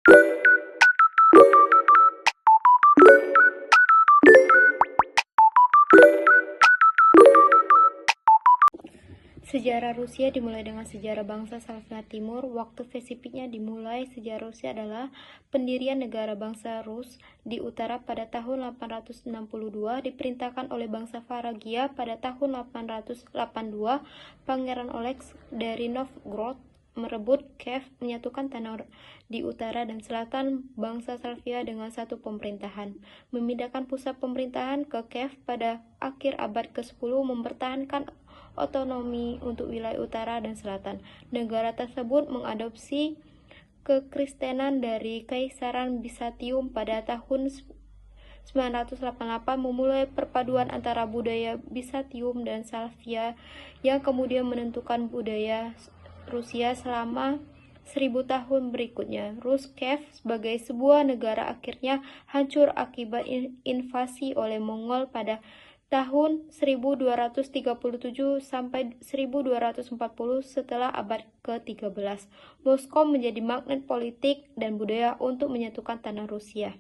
Sejarah Rusia dimulai dengan sejarah bangsa Slavia Timur. Waktu spesifiknya dimulai sejarah Rusia adalah pendirian negara bangsa Rus di utara pada tahun 862, diperintahkan oleh bangsa Varangia pada tahun 882. Pangeran Oleg dari Novgorod merebut Kiev, menyatukan tanah di utara dan selatan bangsa Slavia dengan satu pemerintahan. Memindahkan pusat pemerintahan ke Kiev pada akhir abad ke-10, mempertahankan otonomi untuk wilayah utara dan selatan. Negara tersebut mengadopsi kekristenan dari Kaisaran Bizantium pada tahun 988, memulai perpaduan antara budaya Bizantium dan Slavia yang kemudian menentukan budaya Rusia selama 1000 tahun berikutnya. Rus Kiev sebagai sebuah negara akhirnya hancur akibat invasi oleh Mongol pada tahun 1237 sampai 1240 setelah abad ke-13. Moskow menjadi magnet politik dan budaya untuk menyatukan tanah Rusia.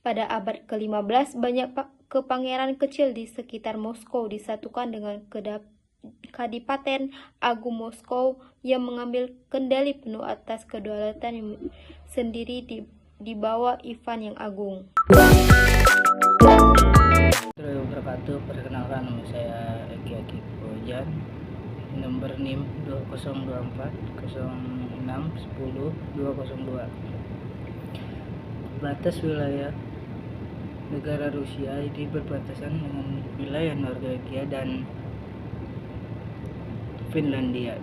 Pada abad ke-15, banyak kepangeran kecil di sekitar Moskow disatukan dengan Kadipaten Agung Moskow yang mengambil kendali penuh atas kedaulatan yang sendiri di bawah Ivan yang Agung. Wabarakatuh. Perkenalkan, nama saya Eki Bojan, nomor NIM 2024 06 10 202. Batas wilayah negara Rusia ini berbatasan dengan wilayah Norwegia dan Finlandia.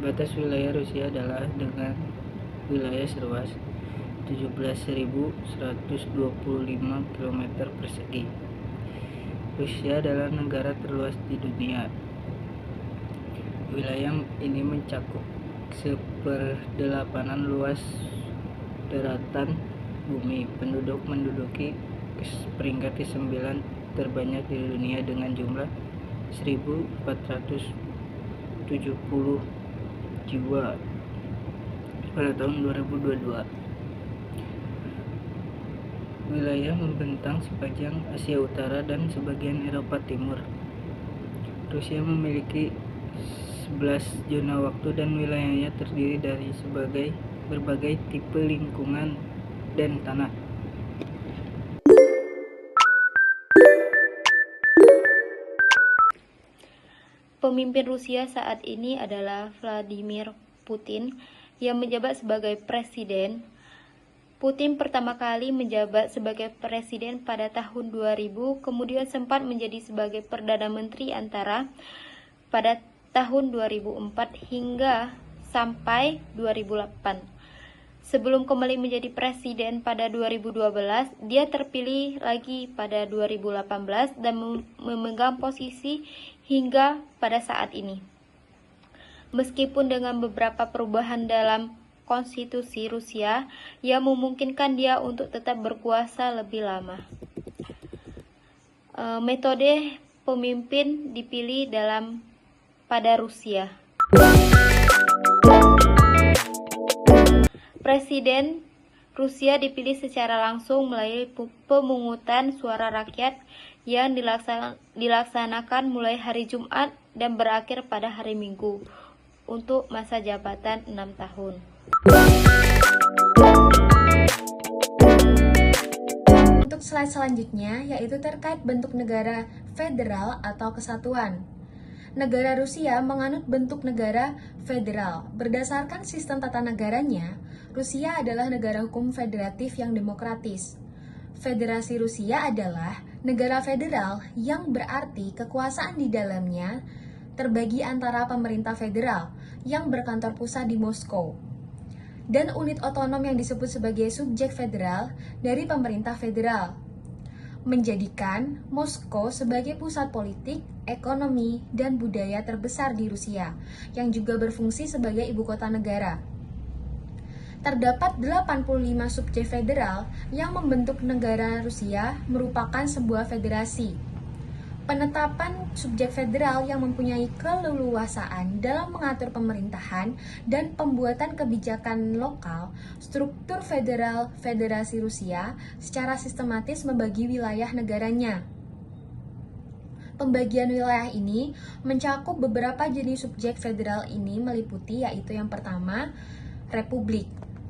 Batas wilayah Rusia adalah dengan wilayah seluas 17.125 km persegi. Rusia adalah negara terluas di dunia. Wilayah ini mencakup 1/8 luas daratan bumi. Penduduk menduduki peringkat ke-9 terbanyak di dunia dengan jumlah 1.470 jiwa pada tahun 2022. Wilayah membentang sepanjang Asia Utara dan sebagian Eropa Timur. Rusia memiliki 11 zona waktu dan wilayahnya terdiri dari berbagai tipe lingkungan dan tanah. Pemimpin Rusia saat ini adalah Vladimir Putin yang menjabat sebagai presiden. Putin pertama kali menjabat sebagai presiden pada tahun 2000, kemudian sempat menjadi sebagai Perdana Menteri antara pada tahun 2004 hingga sampai 2008. Sebelum kembali menjadi presiden pada 2012, dia terpilih lagi pada 2018 dan memegang posisi hingga pada saat ini. Meskipun dengan beberapa perubahan dalam konstitusi Rusia yang memungkinkan dia untuk tetap berkuasa lebih lama. Metode pemimpin dipilih pada Rusia. Presiden Rusia dipilih secara langsung melalui pemungutan suara rakyat yang dilaksanakan mulai hari Jumat dan berakhir pada hari Minggu untuk masa jabatan 6 tahun. Untuk slide selanjutnya yaitu terkait bentuk negara federal atau kesatuan. Negara Rusia menganut bentuk negara federal. Berdasarkan sistem tata negaranya, Rusia adalah negara hukum federatif yang demokratis. Federasi Rusia adalah negara federal yang berarti kekuasaan di dalamnya terbagi antara pemerintah federal yang berkantor pusat di Moskow dan unit otonom yang disebut sebagai subjek federal dari pemerintah federal, menjadikan Moskow sebagai pusat politik, ekonomi, dan budaya terbesar di Rusia, yang juga berfungsi sebagai ibu kota negara. Terdapat 85 subjek federal yang membentuk negara Rusia merupakan sebuah federasi. Penetapan subjek federal yang mempunyai keleluasaan dalam mengatur pemerintahan dan pembuatan kebijakan lokal, struktur federal Federasi Rusia secara sistematis membagi wilayah negaranya. Pembagian wilayah ini mencakup beberapa jenis subjek federal ini meliputi yaitu yang pertama, republik.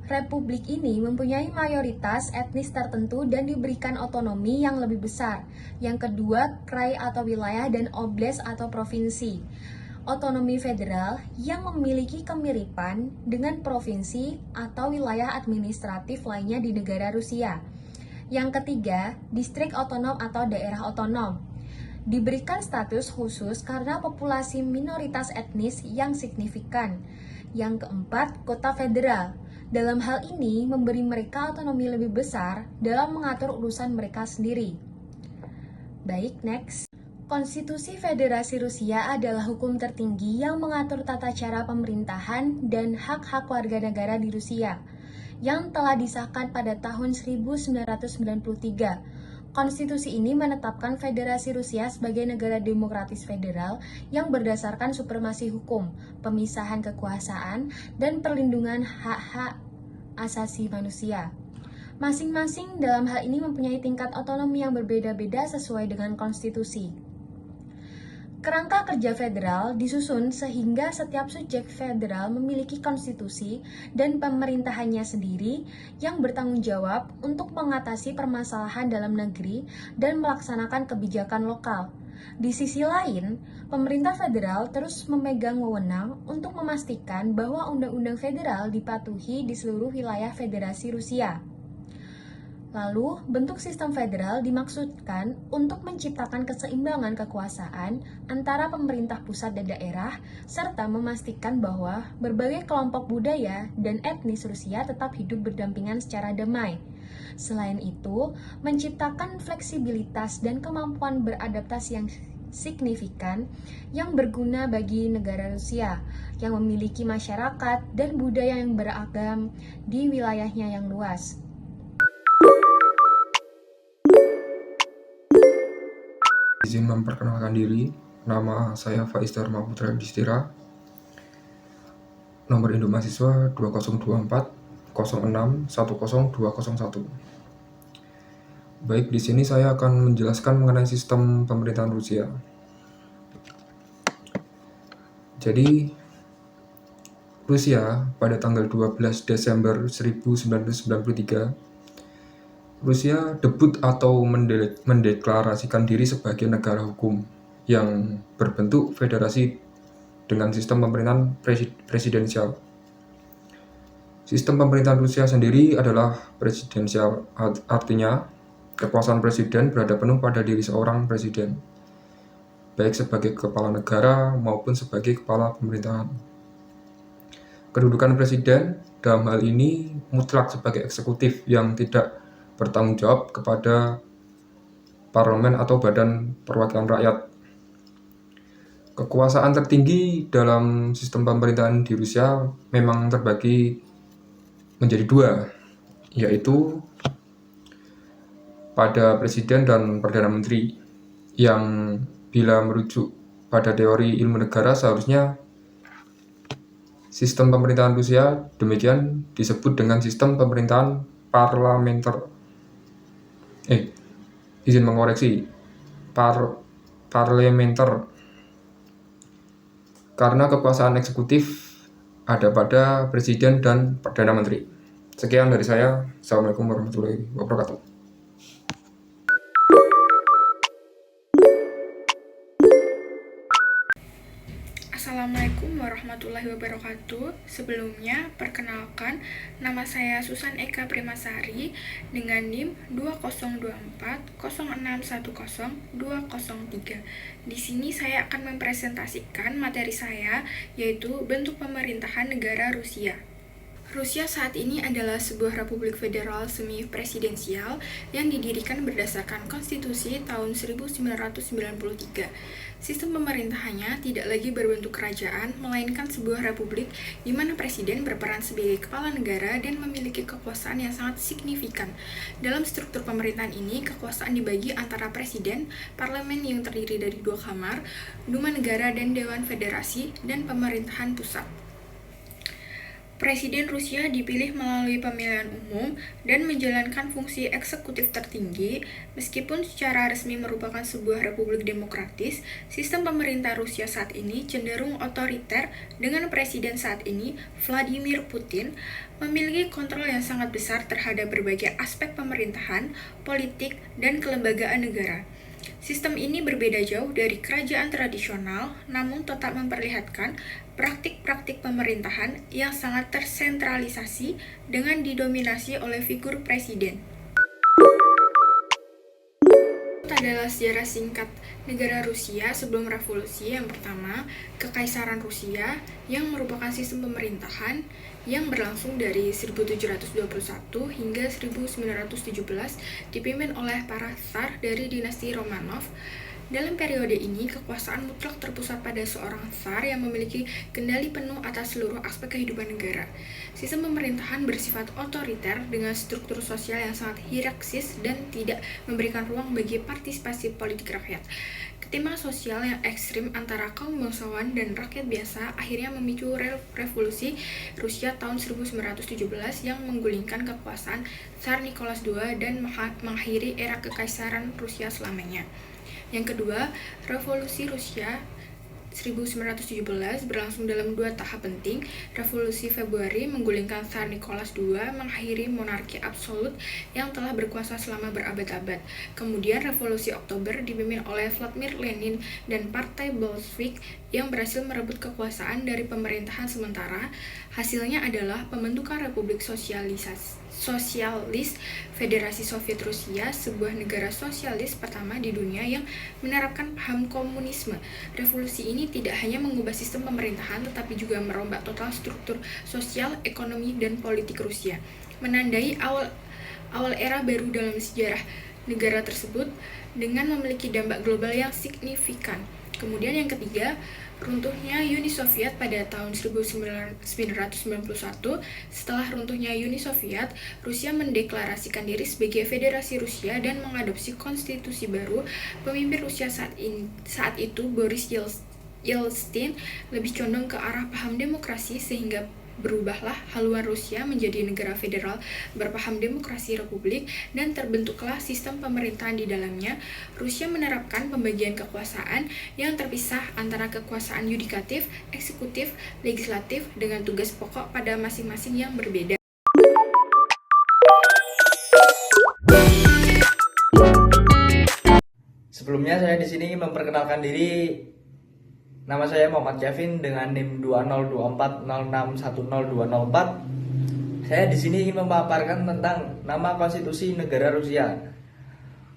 Republik ini mempunyai mayoritas etnis tertentu dan diberikan otonomi yang lebih besar. Yang kedua, krai atau wilayah dan oblast atau provinsi. Otonomi federal yang memiliki kemiripan dengan provinsi atau wilayah administratif lainnya di negara Rusia. Yang ketiga, distrik otonom atau daerah otonom. Diberikan status khusus karena populasi minoritas etnis yang signifikan. Yang keempat, kota federal. Dalam hal ini, memberi mereka otonomi lebih besar dalam mengatur urusan mereka sendiri. Baik, next. Konstitusi Federasi Rusia adalah hukum tertinggi yang mengatur tata cara pemerintahan dan hak-hak warga negara di Rusia, yang telah disahkan pada tahun 1993. Konstitusi ini menetapkan Federasi Rusia sebagai negara demokratis federal yang berdasarkan supremasi hukum, pemisahan kekuasaan, dan perlindungan hak-hak asasi manusia. Masing-masing dalam hal ini mempunyai tingkat otonomi yang berbeda-beda sesuai dengan konstitusi. Kerangka kerja federal disusun sehingga setiap subjek federal memiliki konstitusi dan pemerintahannya sendiri yang bertanggung jawab untuk mengatasi permasalahan dalam negeri dan melaksanakan kebijakan lokal. Di sisi lain, pemerintah federal terus memegang wewenang untuk memastikan bahwa undang-undang federal dipatuhi di seluruh wilayah Federasi Rusia. Lalu, bentuk sistem federal dimaksudkan untuk menciptakan keseimbangan kekuasaan antara pemerintah pusat dan daerah, serta memastikan bahwa berbagai kelompok budaya dan etnis Rusia tetap hidup berdampingan secara damai. Selain itu, menciptakan fleksibilitas dan kemampuan beradaptasi yang signifikan yang berguna bagi negara Rusia yang memiliki masyarakat dan budaya yang beragam di wilayahnya yang luas. Izin memperkenalkan diri, nama saya Faiz Dharma Putra Yudhistira, nomor induk mahasiswa 2024 06 10201. Baik, di sini saya akan menjelaskan mengenai sistem pemerintahan Rusia. Jadi, Rusia pada tanggal 12 Desember 1993 Rusia debut atau mendeklarasikan diri sebagai negara hukum yang berbentuk federasi dengan sistem pemerintahan presidensial. Sistem pemerintahan Rusia sendiri adalah presidensial, artinya kekuasaan presiden berada penuh pada diri seorang presiden, baik sebagai kepala negara maupun sebagai kepala pemerintahan. Kedudukan presiden dalam hal ini mutlak sebagai eksekutif yang tidak bertanggung jawab kepada parlemen atau badan perwakilan rakyat. Kekuasaan tertinggi dalam sistem pemerintahan di Rusia memang terbagi menjadi dua, yaitu pada presiden dan perdana menteri, yang bila merujuk pada teori ilmu negara seharusnya sistem pemerintahan Rusia demikian disebut dengan sistem pemerintahan parlementer. Izin mengoreksi, parlementer, karena kekuasaan eksekutif ada pada presiden dan perdana menteri. Sekian dari saya. Assalamualaikum warahmatullahi wabarakatuh. Assalamualaikum warahmatullahi wabarakatuh. Sebelumnya, perkenalkan, nama saya Susan Eka Primasari dengan NIM 202406100203. Di sini saya akan mempresentasikan materi saya, yaitu bentuk pemerintahan negara Rusia. Rusia saat ini adalah sebuah republik federal semi-presidensial yang didirikan berdasarkan konstitusi tahun 1993. Sistem pemerintahannya tidak lagi berbentuk kerajaan, melainkan sebuah republik di mana presiden berperan sebagai kepala negara dan memiliki kekuasaan yang sangat signifikan. Dalam struktur pemerintahan ini, kekuasaan dibagi antara presiden, parlemen yang terdiri dari 2 kamar, Duma Negara dan Dewan Federasi, dan pemerintahan pusat. Presiden Rusia dipilih melalui pemilihan umum dan menjalankan fungsi eksekutif tertinggi. Meskipun secara resmi merupakan sebuah republik demokratis, sistem pemerintah Rusia saat ini cenderung otoriter dengan presiden saat ini, Vladimir Putin, memiliki kontrol yang sangat besar terhadap berbagai aspek pemerintahan, politik, dan kelembagaan negara. Sistem ini berbeda jauh dari kerajaan tradisional, namun tetap memperlihatkan praktik-praktik pemerintahan yang sangat tersentralisasi dengan didominasi oleh figur presiden. Itu adalah sejarah singkat negara Rusia sebelum revolusi. Yang pertama, Kekaisaran Rusia yang merupakan sistem pemerintahan yang berlangsung dari 1721 hingga 1917 dipimpin oleh para tsar dari dinasti Romanov. Dalam periode ini, kekuasaan mutlak terpusat pada seorang tsar yang memiliki kendali penuh atas seluruh aspek kehidupan negara. Sistem pemerintahan bersifat otoriter dengan struktur sosial yang sangat hierarkis dan tidak memberikan ruang bagi partisipasi politik rakyat. Ketimbang sosial yang ekstrim antara kaum bangsawan dan rakyat biasa akhirnya memicu revolusi Rusia tahun 1917 yang menggulingkan kekuasaan Tsar Nicholas II dan mengakhiri era kekaisaran Rusia selamanya. Yang kedua, revolusi Rusia 1917 berlangsung dalam 2 tahap penting. Revolusi Februari menggulingkan Tsar Nicholas II, mengakhiri monarki absolut yang telah berkuasa selama berabad-abad. Kemudian Revolusi Oktober dipimpin oleh Vladimir Lenin dan Partai Bolshevik yang berhasil merebut kekuasaan dari pemerintahan sementara. Hasilnya adalah pembentukan Republik Sosialis Federasi Soviet Rusia, sebuah negara sosialis pertama di dunia yang menerapkan paham komunisme. Revolusi ini tidak hanya mengubah sistem pemerintahan, tetapi juga merombak total struktur sosial, ekonomi, dan politik Rusia, menandai awal era baru dalam sejarah negara tersebut dengan memiliki dampak global yang signifikan. Kemudian yang ketiga, runtuhnya Uni Soviet pada tahun 1991. Setelah runtuhnya Uni Soviet, Rusia mendeklarasikan diri sebagai Federasi Rusia dan mengadopsi konstitusi baru. Pemimpin Rusia saat itu, Boris Yeltsin, lebih condong ke arah paham demokrasi sehingga berubahlah haluan Rusia menjadi negara federal berpaham demokrasi republik dan terbentuklah sistem pemerintahan di dalamnya. Rusia menerapkan pembagian kekuasaan yang terpisah antara kekuasaan yudikatif, eksekutif, legislatif dengan tugas pokok pada masing-masing yang berbeda. Sebelumnya saya di sini memperkenalkan diri. Nama saya Muhammad Kevin dengan NIM 2024061024. Saya di sini ingin memaparkan tentang nama konstitusi negara Rusia.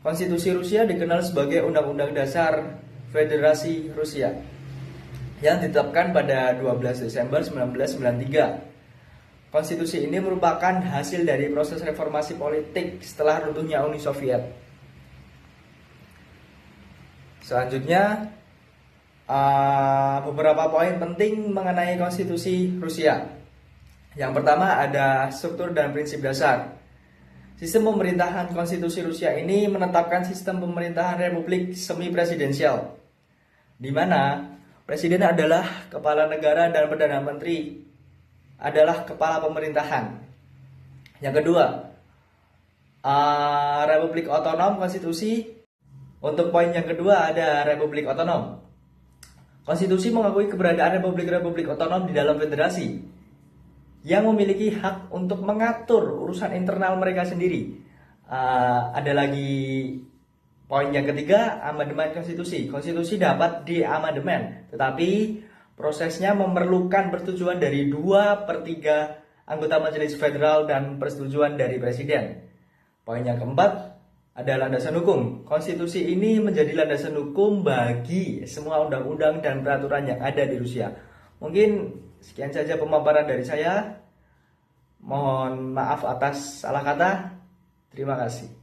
Konstitusi Rusia dikenal sebagai Undang-Undang Dasar Federasi Rusia yang ditetapkan pada 12 Desember 1993. Konstitusi ini merupakan hasil dari proses reformasi politik setelah runtuhnya Uni Soviet. Selanjutnya, beberapa poin penting mengenai konstitusi Rusia. Yang pertama ada struktur dan prinsip dasar. Sistem pemerintahan konstitusi Rusia ini menetapkan sistem pemerintahan republik semi presidensial, di mana presiden adalah kepala negara dan perdana menteri adalah kepala pemerintahan. Yang kedua, republik otonom konstitusi. Untuk poin yang kedua ada republik otonom. Konstitusi mengakui keberadaan republik-republik otonom di dalam federasi yang memiliki hak untuk mengatur urusan internal mereka sendiri. Ada lagi poin yang ketiga, amandemen konstitusi. Konstitusi dapat diamandemen, tetapi prosesnya memerlukan persetujuan dari 2/3 anggota Majelis Federal dan persetujuan dari Presiden. Poin yang keempat, ada landasan hukum. Konstitusi ini menjadi landasan hukum bagi semua undang-undang dan peraturan yang ada di Rusia. Mungkin sekian saja pemaparan dari saya. Mohon maaf atas salah kata. Terima kasih.